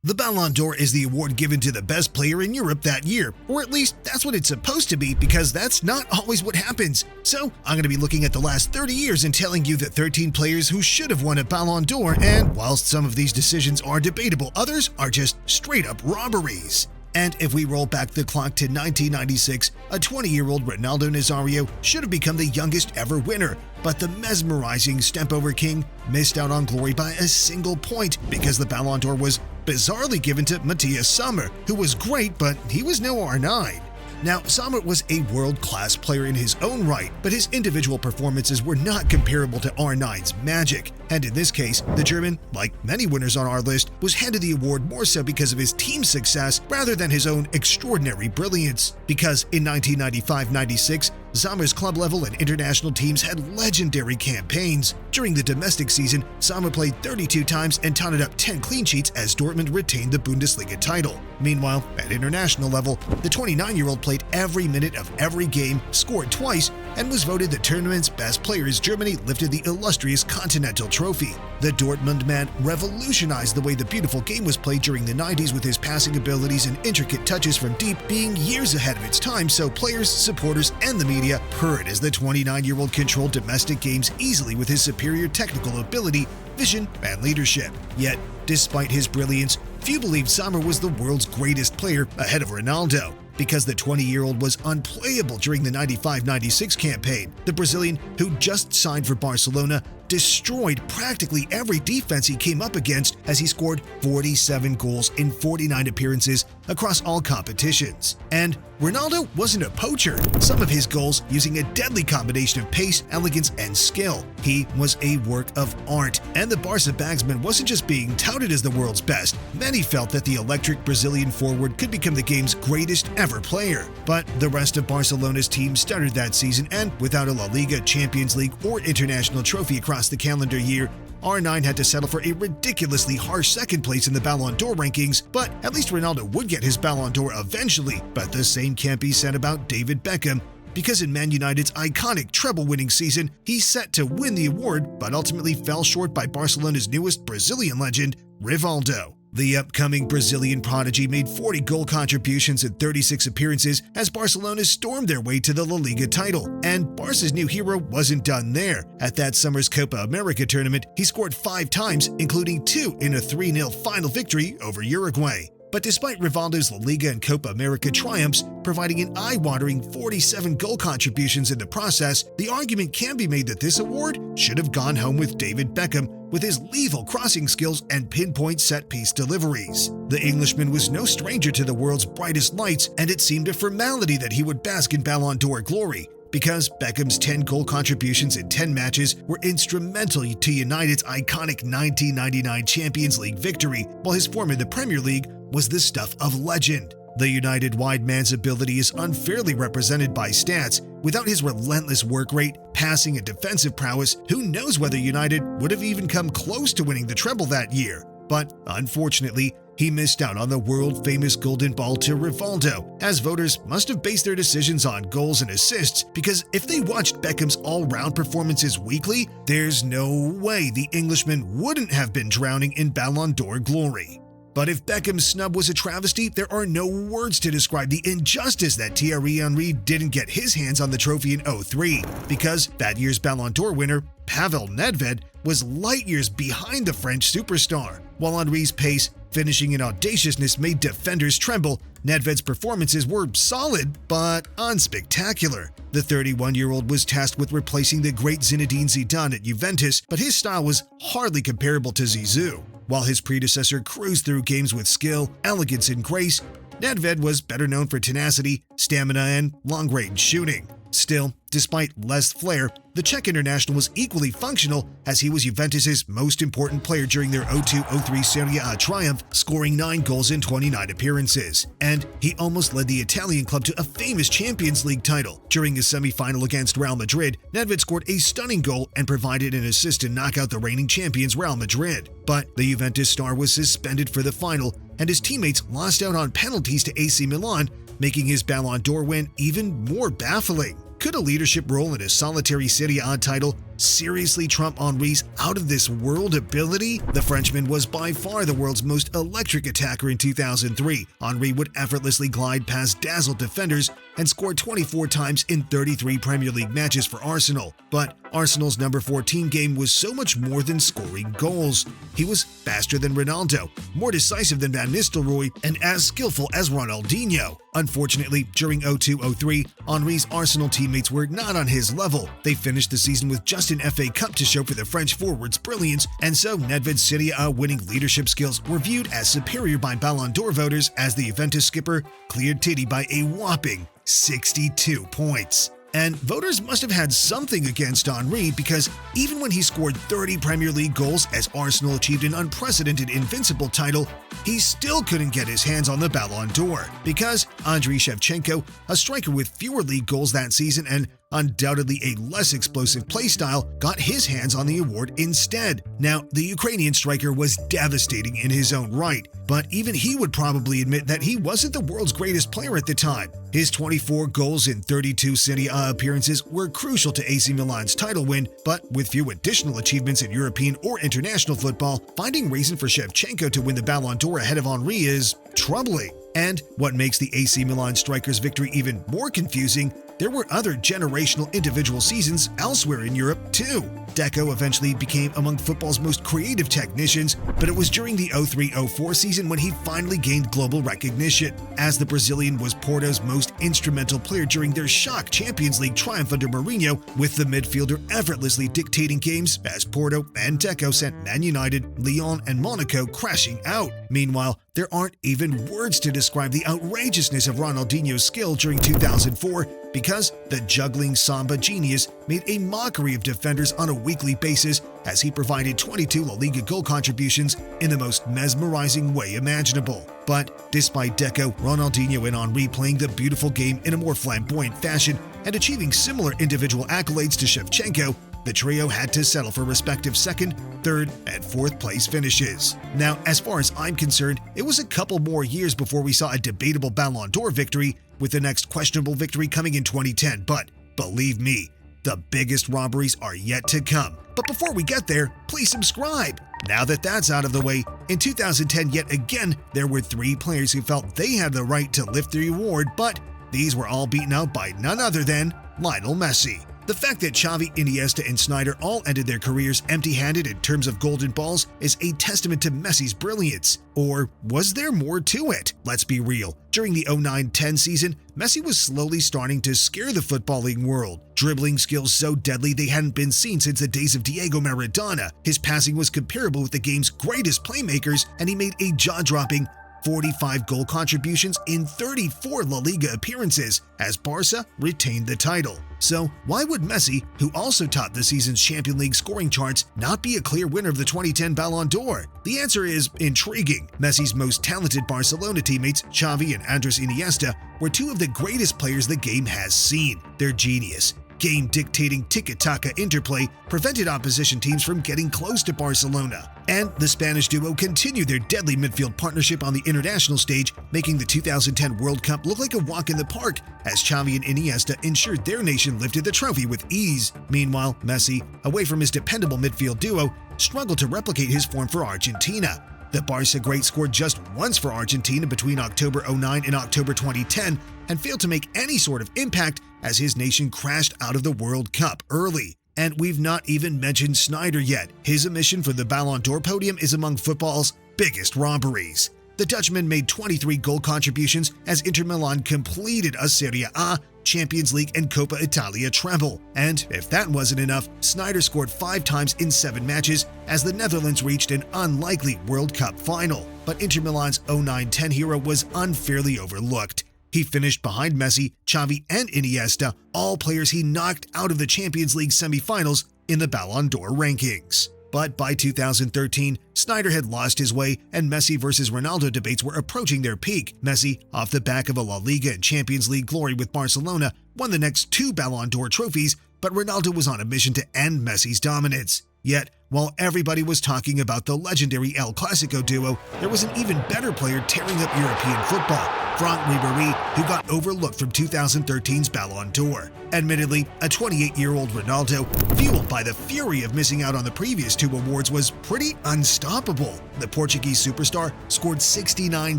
The Balon d'Or is the award given to the best player in Europe that year, or at least that's what it's supposed to be, because that's not always what happens. So I'm going to be looking at the last 30 years and telling you the 13 players who should have won a Balon d'Or, and whilst some of these decisions are debatable, others are just straight up robberies. And if we roll back the clock to 1996, a 20-year-old Ronaldo Nazario should have become the youngest ever winner, but the mesmerizing step-over king missed out on glory by a single point because the Balon d'Or was bizarrely given to Matthias Sommer, who was great, but he was no R9. Now, Sommer was a world-class player in his own right, but his individual performances were not comparable to R9's magic. And in this case, the German, like many winners on our list, was handed the award more so because of his team's success rather than his own extraordinary brilliance. Because in 1995-96, Sommer's club level and international teams had legendary campaigns. During the domestic season, Sommer played 32 times and totted up 10 clean sheets as Dortmund retained the Bundesliga title. Meanwhile, at international level, the 29-year-old played every minute of every game, scored twice, and was voted the tournament's best player as Germany lifted the illustrious Continental Trophy. The Dortmund man revolutionized the way the beautiful game was played during the 90s with his passing abilities and intricate touches from deep being years ahead of its time, so players, supporters, and the media purred as the 29-year-old controlled domestic games easily with his superior technical ability, vision, and leadership. Yet, despite his brilliance, few believed Sommer was the world's greatest player ahead of Ronaldo. Because the 20-year-old was unplayable during the 95-96 campaign, the Brazilian, who just signed for Barcelona, destroyed practically every defense he came up against as he scored 47 goals in 49 appearances across all competitions. And Ronaldo wasn't a poacher, some of his goals using a deadly combination of pace, elegance, and skill. He was a work of art, and the Barca bagsman wasn't just being touted as the world's best. Many felt that the electric Brazilian forward could become the game's greatest ever player. But the rest of Barcelona's team stuttered that season, and without a La Liga, Champions League, or international trophy across the calendar year, R9 had to settle for a ridiculously harsh second place in the Balon d'Or rankings, but at least Ronaldo would get his Balon d'Or eventually. But the same can't be said about David Beckham, because in Man United's iconic treble-winning season, he's set to win the award, but ultimately fell short by Barcelona's newest Brazilian legend, Rivaldo. The upcoming Brazilian prodigy made 40 goal contributions in 36 appearances as Barcelona stormed their way to the La Liga title. And Barca's new hero wasn't done there. At that summer's Copa America tournament, he scored 5 times, including 2 in a 3-0 final victory over Uruguay. But despite Rivaldo's La Liga and Copa America triumphs, providing an eye-watering 47 goal contributions in the process, the argument can be made that this award should have gone home with David Beckham with his lethal crossing skills and pinpoint set-piece deliveries. The Englishman was no stranger to the world's brightest lights, and it seemed a formality that he would bask in Balon d'Or glory, because Beckham's 10 goal contributions in 10 matches were instrumental to United's iconic 1999 Champions League victory, while his form in the Premier League was the stuff of legend. The United-wide man's ability is unfairly represented by stats. Without his relentless work rate, passing, and defensive prowess, who knows whether United would have even come close to winning the treble that year. But unfortunately, he missed out on the world-famous golden ball to Rivaldo, as voters must have based their decisions on goals and assists, because if they watched Beckham's all-round performances weekly, there's no way the Englishman wouldn't have been drowning in Balon d'Or glory. But if Beckham's snub was a travesty, there are no words to describe the injustice that Thierry Henry didn't get his hands on the trophy in 2003, because that year's Balon d'Or winner, Pavel Nedved, was light years behind the French superstar. While Henry's pace, finishing, and audaciousness made defenders tremble, Nedved's performances were solid but unspectacular. The 31-year-old was tasked with replacing the great Zinedine Zidane at Juventus, but his style was hardly comparable to Zizou. While his predecessor cruised through games with skill, elegance, and grace, Nedved was better known for tenacity, stamina, and long-range shooting. Still, despite less flair, the Czech international was equally functional, as he was Juventus's most important player during their 02-03 Serie A triumph, scoring 9 goals in 29 appearances. And he almost led the Italian club to a famous Champions League title. During his semi-final against Real Madrid, Nedved scored a stunning goal and provided an assist to knock out the reigning champions Real Madrid. But the Juventus star was suspended for the final, and his teammates lost out on penalties to AC Milan, making his Balon d'Or win even more baffling. Could a leadership role in a solitary Serie A title seriously trump Henry's out-of-this-world ability? The Frenchman was by far the world's most electric attacker in 2003. Henry would effortlessly glide past dazzled defenders and scored 24 times in 33 Premier League matches for Arsenal. But Arsenal's number 14 game was so much more than scoring goals. He was faster than Ronaldo, more decisive than Van Nistelrooy, and as skillful as Ronaldinho. Unfortunately, during 02-03, Henry's Arsenal teammates were not on his level. They finished the season with just an FA Cup to show for the French forward's brilliance, and so Nedved's Serie A winning leadership skills were viewed as superior by Balon d'Or voters as the Juventus skipper cleared Titi by a whopping 62 points. And voters must have had something against Henry, because even when he scored 30 Premier League goals as Arsenal achieved an unprecedented invincible title, he still couldn't get his hands on the Balon d'Or, because Andriy Shevchenko, a striker with fewer league goals that season and undoubtedly a less explosive playstyle, got his hands on the award instead. Now, the Ukrainian striker was devastating in his own right, but even he would probably admit that he wasn't the world's greatest player at the time. His 24 goals in 32 Serie A appearances were crucial to AC Milan's title win, but with few additional achievements in European or international football, finding reason for Shevchenko to win the Balon d'Or ahead of Henry is troubling. And what makes the AC Milan striker's victory even more confusing, there were other generational individual seasons elsewhere in Europe too. Deco eventually became among football's most creative technicians, but it was during the 03-04 season when he finally gained global recognition, as the Brazilian was Porto's most instrumental player during their shock Champions League triumph under Mourinho, with the midfielder effortlessly dictating games as Porto and Deco sent Man United, Lyon, and Monaco crashing out. Meanwhile, there aren't even words to describe the outrageousness of Ronaldinho's skill during 2004, because the juggling Samba genius made a mockery of defenders on a weekly basis as he provided 22 La Liga goal contributions in the most mesmerizing way imaginable. But despite Deco, Ronaldinho, and Henry playing the beautiful game in a more flamboyant fashion and achieving similar individual accolades to Shevchenko, the trio had to settle for respective second, third, and fourth place finishes. Now, as far as I'm concerned, it was a couple more years before we saw a debatable Balon d'Or victory, with the next questionable victory coming in 2010, but believe me, the biggest robberies are yet to come. But before we get there, please subscribe. Now that that's out of the way, in 2010 yet again, there were 3 players who felt they had the right to lift the award, but these were all beaten out by none other than Lionel Messi. The fact that Xavi, Iniesta, and Sneijder all ended their careers empty-handed in terms of golden balls is a testament to Messi's brilliance. Or was there more to it? Let's be real. During the 09-10 season, Messi was slowly starting to scare the footballing world. Dribbling skills so deadly they hadn't been seen since the days of Diego Maradona. His passing was comparable with the game's greatest playmakers, and he made a jaw-dropping 45 goal contributions in 34 La Liga appearances as Barca retained the title. So why would Messi, who also topped the season's Champions League scoring charts, not be a clear winner of the 2010 Balon d'Or? The answer is intriguing. Messi's most talented Barcelona teammates, Xavi and Andres Iniesta, were 2 of the greatest players the game has seen. Their genius, game-dictating tiki-taka interplay prevented opposition teams from getting close to Barcelona. And the Spanish duo continued their deadly midfield partnership on the international stage, making the 2010 World Cup look like a walk in the park as Xavi and Iniesta ensured their nation lifted the trophy with ease. Meanwhile, Messi, away from his dependable midfield duo, struggled to replicate his form for Argentina. The Barca great scored just once for Argentina between October 09 and October 2010 and failed to make any sort of impact as his nation crashed out of the World Cup early. And we've not even mentioned Sneijder yet. His omission from the Balon d'Or podium is among football's biggest robberies. The Dutchman made 23 goal contributions as Inter Milan completed a Serie A, Champions League, and Coppa Italia treble. And if that wasn't enough, Sneijder scored 5 times in 7 matches as the Netherlands reached an unlikely World Cup final. But Inter Milan's 09-10 hero was unfairly overlooked. He finished behind Messi, Xavi, and Iniesta, all players he knocked out of the Champions League semifinals in the Balon d'Or rankings. But by 2013, Sneijder had lost his way and Messi versus Ronaldo debates were approaching their peak. Messi, off the back of a La Liga and Champions League glory with Barcelona, won the next 2 Balon d'Or trophies, but Ronaldo was on a mission to end Messi's dominance. Yet, while everybody was talking about the legendary El Clasico duo, there was an even better player tearing up European football, Franck Ribéry, who got overlooked from 2013's Balon d'Or. Admittedly, a 28-year-old Ronaldo, fueled by the fury of missing out on the previous two awards, was pretty unstoppable. The Portuguese superstar scored 69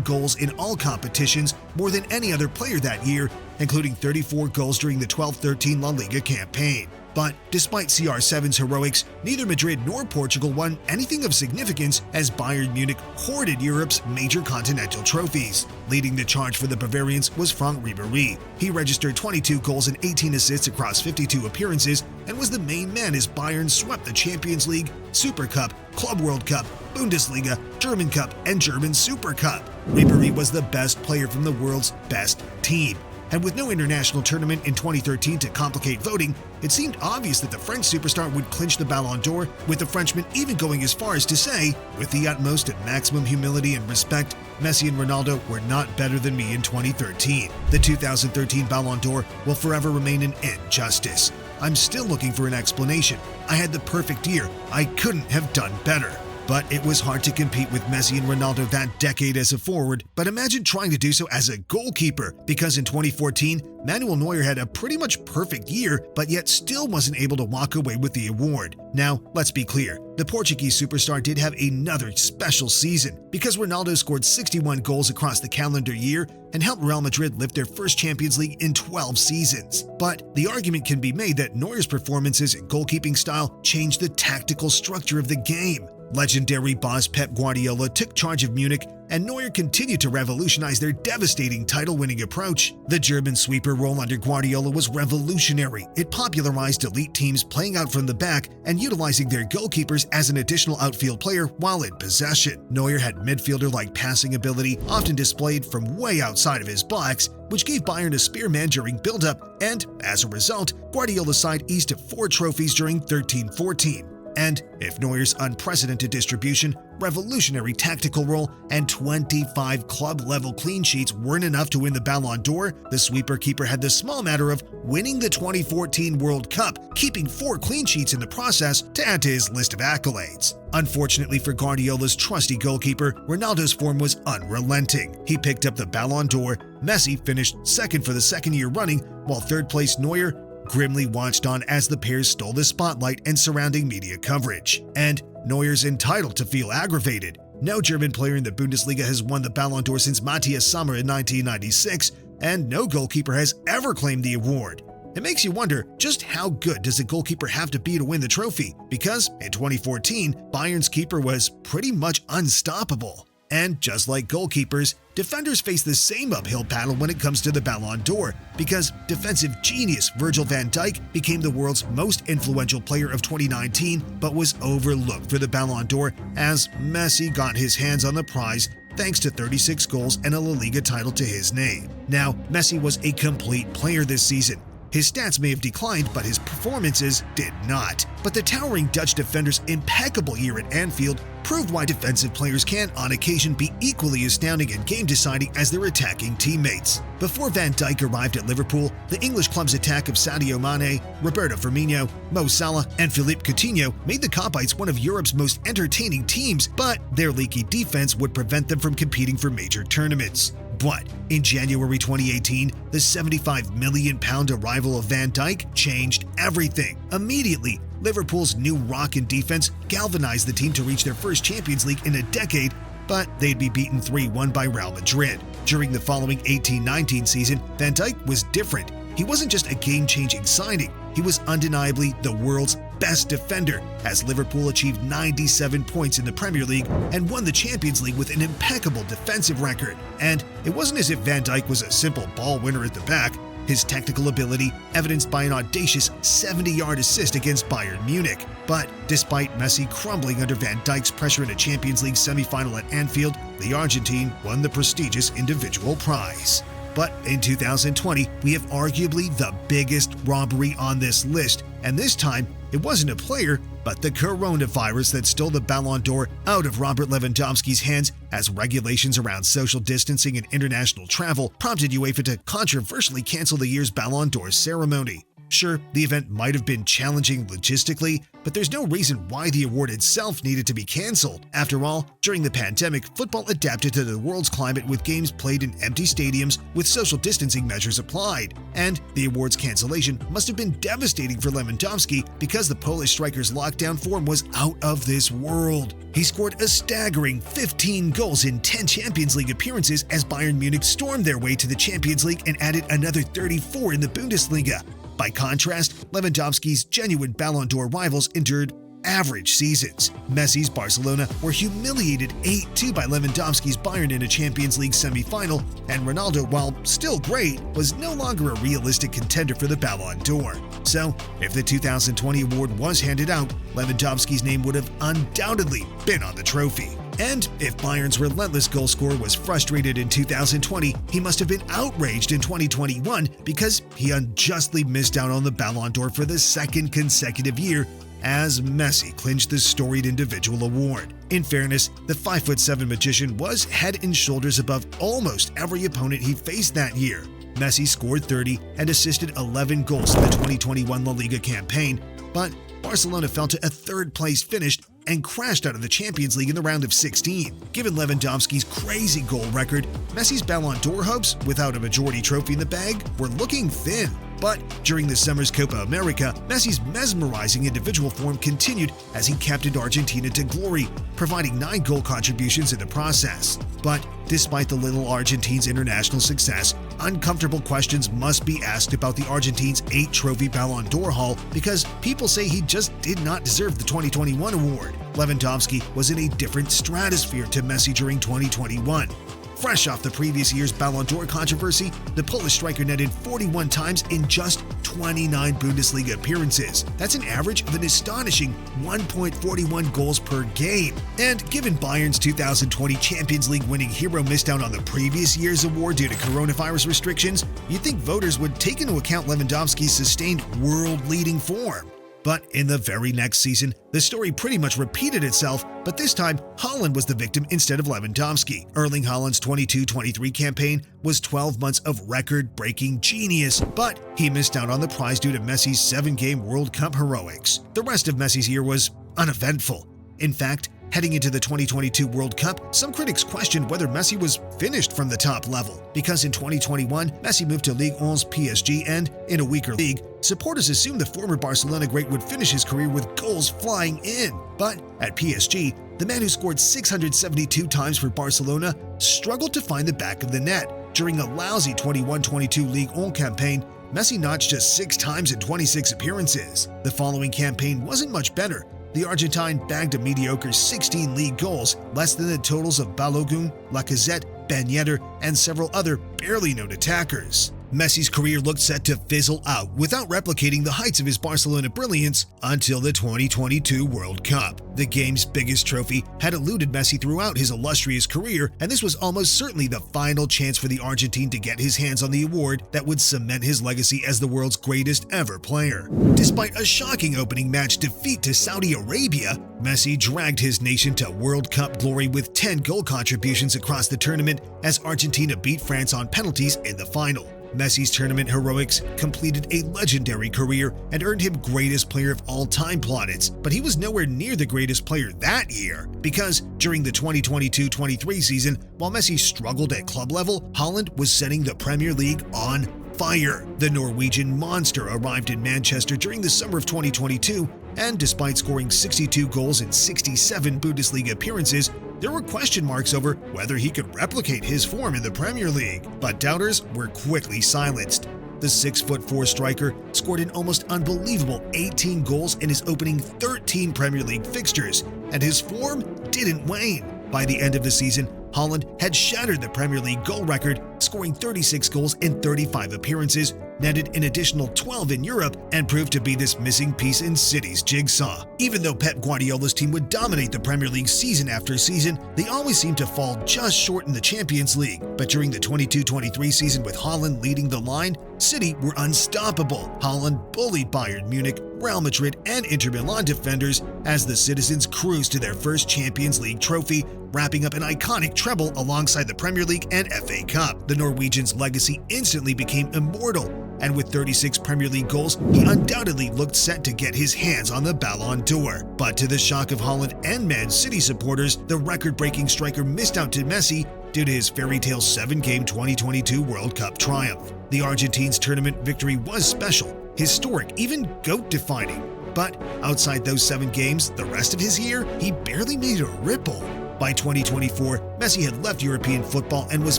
goals in all competitions, more than any other player that year, including 34 goals during the 12-13 La Liga campaign. But despite CR7's heroics, neither Madrid nor Portugal won anything of significance as Bayern Munich hoarded Europe's major continental trophies. Leading the charge for the Bavarians was Franck Ribéry. He registered 22 goals and 18 assists across 52 appearances and was the main man as Bayern swept the Champions League, Super Cup, Club World Cup, Bundesliga, German Cup, and German Super Cup. Ribéry was the best player from the world's best team. And with no international tournament in 2013 to complicate voting, it seemed obvious that the French superstar would clinch the Ballon d'Or, with the Frenchman even going as far as to say, with the utmost and maximum humility and respect, Messi and Ronaldo were not better than me in 2013. The 2013 Ballon d'Or will forever remain an injustice. I'm still looking for an explanation. I had the perfect year. I couldn't have done better. But it was hard to compete with Messi and Ronaldo that decade as a forward, but imagine trying to do so as a goalkeeper, because in 2014, Manuel Neuer had a pretty much perfect year, but yet still wasn't able to walk away with the award. Now, let's be clear, the Portuguese superstar did have another special season, because Ronaldo scored 61 goals across the calendar year and helped Real Madrid lift their first Champions League in 12 seasons. But the argument can be made that Neuer's performances and goalkeeping style changed the tactical structure of the game. Legendary boss Pep Guardiola took charge of Munich, and Neuer continued to revolutionize their devastating title-winning approach. The German sweeper role under Guardiola was revolutionary. It popularized elite teams playing out from the back and utilizing their goalkeepers as an additional outfield player while in possession. Neuer had midfielder-like passing ability, often displayed from way outside of his box, which gave Bayern a spearman during build-up, and as a result, Guardiola's side eased to 4 trophies during 13-14. And if Neuer's unprecedented distribution, revolutionary tactical role, and 25 club-level clean sheets weren't enough to win the Ballon d'Or, the sweeper-keeper had the small matter of winning the 2014 World Cup, keeping 4 clean sheets in the process to add to his list of accolades. Unfortunately for Guardiola's trusty goalkeeper, Ronaldo's form was unrelenting. He picked up the Ballon d'Or, Messi finished second for the second year running, while third-place Neuer grimly watched on as the pairs stole the spotlight and surrounding media coverage. And Neuer's entitled to feel aggravated. No German player in the Bundesliga has won the Ballon d'Or since Matthias Sommer in 1996, and no goalkeeper has ever claimed the award. It makes you wonder, just how good does a goalkeeper have to be to win the trophy? Because in 2014, Bayern's keeper was pretty much unstoppable. And just like goalkeepers, defenders face the same uphill battle when it comes to the Ballon d'Or, because defensive genius Virgil van Dijk became the world's most influential player of 2019, but was overlooked for the Ballon d'Or as Messi got his hands on the prize thanks to 36 goals and a La Liga title to his name. Now, Messi was a complete player this season. His stats may have declined, but his performances did not. But the towering Dutch defender's impeccable year at Anfield proved why defensive players can, on occasion, be equally astounding and game-deciding as their attacking teammates. Before Van Dijk arrived at Liverpool, the English club's attack of Sadio Mane, Roberto Firmino, Mo Salah, and Philippe Coutinho made the Copites one of Europe's most entertaining teams, but their leaky defense would prevent them from competing for major tournaments. But in January 2018, the £75 million arrival of Van Dijk changed everything. Immediately, Liverpool's new rock in defense galvanized the team to reach their first Champions League in a decade, but they'd be beaten 3-1 by Real Madrid. During the following 18-19 season, Van Dijk was different. He wasn't just a game-changing signing, he was undeniably the world's best defender, as Liverpool achieved 97 points in the Premier League and won the Champions League with an impeccable defensive record. And it wasn't as if Van Dijk was a simple ball winner at the back. His technical ability evidenced by an audacious 70-yard assist against Bayern Munich. But despite Messi crumbling under Van Dijk's pressure in a Champions League semi-final at Anfield, the Argentine won the prestigious individual prize. But in 2020, we have arguably the biggest robbery on this list, and this time, it wasn't a player, but the coronavirus that stole the Ballon d'Or out of Robert Lewandowski's hands, as regulations around social distancing and international travel prompted UEFA to controversially cancel the year's Ballon d'Or ceremony. Sure, the event might have been challenging logistically, but there's no reason why the award itself needed to be cancelled. After all, during the pandemic, football adapted to the world's climate with games played in empty stadiums with social distancing measures applied. And the award's cancellation must have been devastating for Lewandowski because the Polish striker's lockdown form was out of this world. He scored a staggering 15 goals in 10 Champions League appearances as Bayern Munich stormed their way to the Champions League and added another 34 in the Bundesliga. By contrast, Lewandowski's genuine Balon d'Or rivals endured average seasons. Messi's Barcelona were humiliated 8-2 by Lewandowski's Bayern in a Champions League semi-final, and Ronaldo, while still great, was no longer a realistic contender for the Balon d'Or. So, if the 2020 award was handed out, Lewandowski's name would have undoubtedly been on the trophy. And if Bayern's relentless goal scorer was frustrated in 2020, he must have been outraged in 2021 because he unjustly missed out on the Balon d'Or for the second consecutive year as Messi clinched the storied individual award. In fairness, the 5'7" magician was head and shoulders above almost every opponent he faced that year. Messi scored 30 and assisted 11 goals in the 2021 La Liga campaign, but Barcelona fell to a third-place finish and crashed out of the Champions League in the round of 16. Given Lewandowski's crazy goal record, Messi's Balon d'Or hopes, without a majority trophy in the bag, were looking thin. But during the summer's Copa America, Messi's mesmerizing individual form continued as he captained Argentina to glory, providing 9 goal contributions in the process. But despite the little Argentine's international success, uncomfortable questions must be asked about the Argentine's 8-trophy Balon d'Or haul because people say he just did not deserve the 2021 award. Lewandowski was in a different stratosphere to Messi during 2021. Fresh off the previous year's Balon d'Or controversy, the Polish striker netted 41 times in just 29 Bundesliga appearances. That's an average of an astonishing 1.41 goals per game. And given Bayern's 2020 Champions League winning hero missed out on the previous year's award due to coronavirus restrictions, you'd think voters would take into account Lewandowski's sustained world-leading form. But in the very next season, the story pretty much repeated itself, but this time, Haaland was the victim instead of Lewandowski. Erling Haaland's 22-23 campaign was 12 months of record-breaking genius, but he missed out on the prize due to Messi's 7-game World Cup heroics. The rest of Messi's year was uneventful. In fact, heading into the 2022 World Cup, some critics questioned whether Messi was finished from the top level. Because in 2021, Messi moved to Ligue 1's PSG and, in a weaker league, supporters assumed the former Barcelona great would finish his career with goals flying in. But at PSG, the man who scored 672 times for Barcelona struggled to find the back of the net. During a lousy 21-22 Ligue 1 campaign, Messi notched just 6 times in 26 appearances. The following campaign wasn't much better. The Argentine bagged a mediocre 16 league goals, less than the totals of Balogun, Lacazette, Ben Yedder, and several other barely known attackers. Messi's career looked set to fizzle out without replicating the heights of his Barcelona brilliance until the 2022 World Cup. The game's biggest trophy had eluded Messi throughout his illustrious career, and this was almost certainly the final chance for the Argentine to get his hands on the award that would cement his legacy as the world's greatest ever player. Despite a shocking opening match defeat to Saudi Arabia, Messi dragged his nation to World Cup glory with 10 goal contributions across the tournament as Argentina beat France on penalties in the final. Messi's tournament heroics completed a legendary career and earned him greatest player of all time plaudits, but he was nowhere near the greatest player that year, because during the 2022-23 season, while Messi struggled at club level, Haaland was setting the Premier League on fire. The Norwegian monster arrived in Manchester during the summer of 2022, and despite scoring 62 goals in 67 Bundesliga appearances, there were question marks over whether he could replicate his form in the Premier League, but doubters were quickly silenced. The 6'4" striker scored an almost unbelievable 18 goals in his opening 13 Premier League fixtures, and his form didn't wane. By the end of the season, Haaland had shattered the Premier League goal record, scoring 36 goals in 35 appearances, netted an additional 12 in Europe, and proved to be this missing piece in City's jigsaw. Even though Pep Guardiola's team would dominate the Premier League season after season, they always seemed to fall just short in the Champions League. But during the 22-23 season with Haaland leading the line, City were unstoppable. Haaland bullied Bayern Munich, Real Madrid, and Inter Milan defenders as the citizens cruised to their first Champions League trophy, wrapping up an iconic treble alongside the Premier League and FA Cup. The Norwegian's legacy instantly became immortal, and with 36 Premier League goals, he undoubtedly looked set to get his hands on the Balon d'Or. But to the shock of Holland and Man City supporters, the record-breaking striker missed out to Messi due to his fairy tale 7-game 2022 World Cup triumph. The Argentines' tournament victory was special, historic, even GOAT-defining. But outside those 7 games, the rest of his year, he barely made a ripple. By 2024, Messi had left European football and was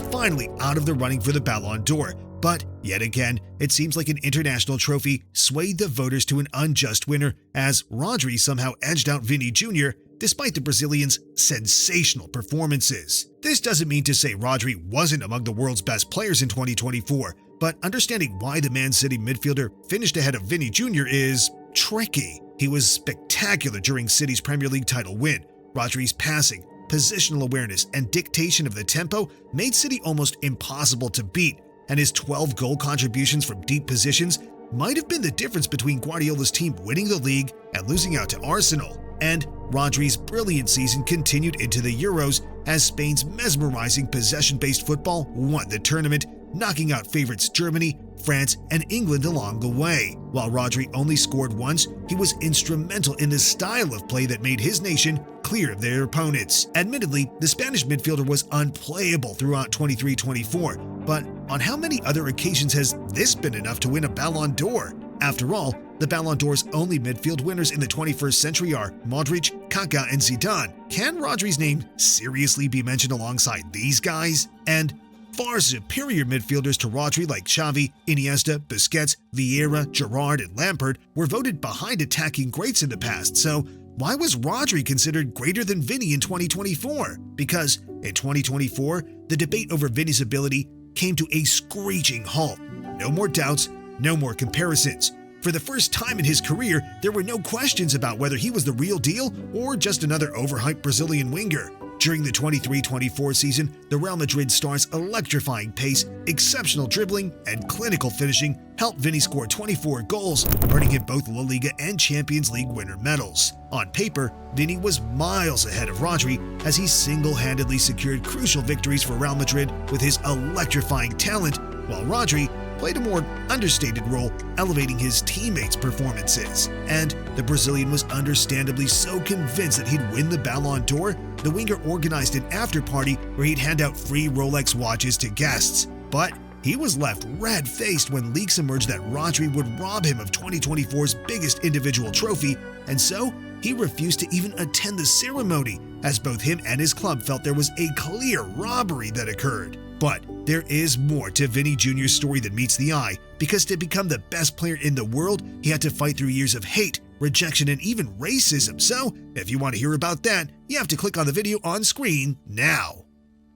finally out of the running for the Balon d'Or. But, yet again, it seems like an international trophy swayed the voters to an unjust winner, as Rodri somehow edged out Vini Jr., despite the Brazilian's sensational performances. This doesn't mean to say Rodri wasn't among the world's best players in 2024, but understanding why the Man City midfielder finished ahead of Vini Jr. is tricky. He was spectacular during City's Premier League title win. Rodri's passing, positional awareness, and dictation of the tempo made City almost impossible to beat, and his 12 goal contributions from deep positions might have been the difference between Guardiola's team winning the league and losing out to Arsenal. And Rodri's brilliant season continued into the Euros as Spain's mesmerizing possession-based football won the tournament, knocking out favorites Germany, France, and England along the way. While Rodri only scored once, he was instrumental in the style of play that made his nation clear of their opponents. Admittedly, the Spanish midfielder was unplayable throughout 23-24, but on how many other occasions has this been enough to win a Balon d'Or? After all, the Balon d'Or's only midfield winners in the 21st century are Modric, Kaká, and Zidane. Can Rodri's name seriously be mentioned alongside these guys? And far superior midfielders to Rodri like Xavi, Iniesta, Busquets, Vieira, Gerrard, and Lampard were voted behind attacking greats in the past, so why was Rodri considered greater than Vini in 2024? Because in 2024, the debate over Vini's ability came to a screeching halt. No more doubts, no more comparisons. For the first time in his career, there were no questions about whether he was the real deal or just another overhyped Brazilian winger. During the 23-24 season, the Real Madrid star's electrifying pace, exceptional dribbling, and clinical finishing helped Vini score 24 goals, earning him both La Liga and Champions League winner medals. On paper, Vini was miles ahead of Rodri as he single-handedly secured crucial victories for Real Madrid with his electrifying talent, while Rodri played a more understated role, elevating his teammates' performances. And the Brazilian was understandably so convinced that he'd win the Balon d'Or, the winger organized an after-party where he'd hand out free Rolex watches to guests. But he was left red-faced when leaks emerged that Rodri would rob him of 2024's biggest individual trophy, and so he refused to even attend the ceremony, as both him and his club felt there was a clear robbery that occurred. But there is more to Vini Jr.'s story than meets the eye, because to become the best player in the world, he had to fight through years of hate, rejection, and even racism. So, if you want to hear about that, you have to click on the video on screen now.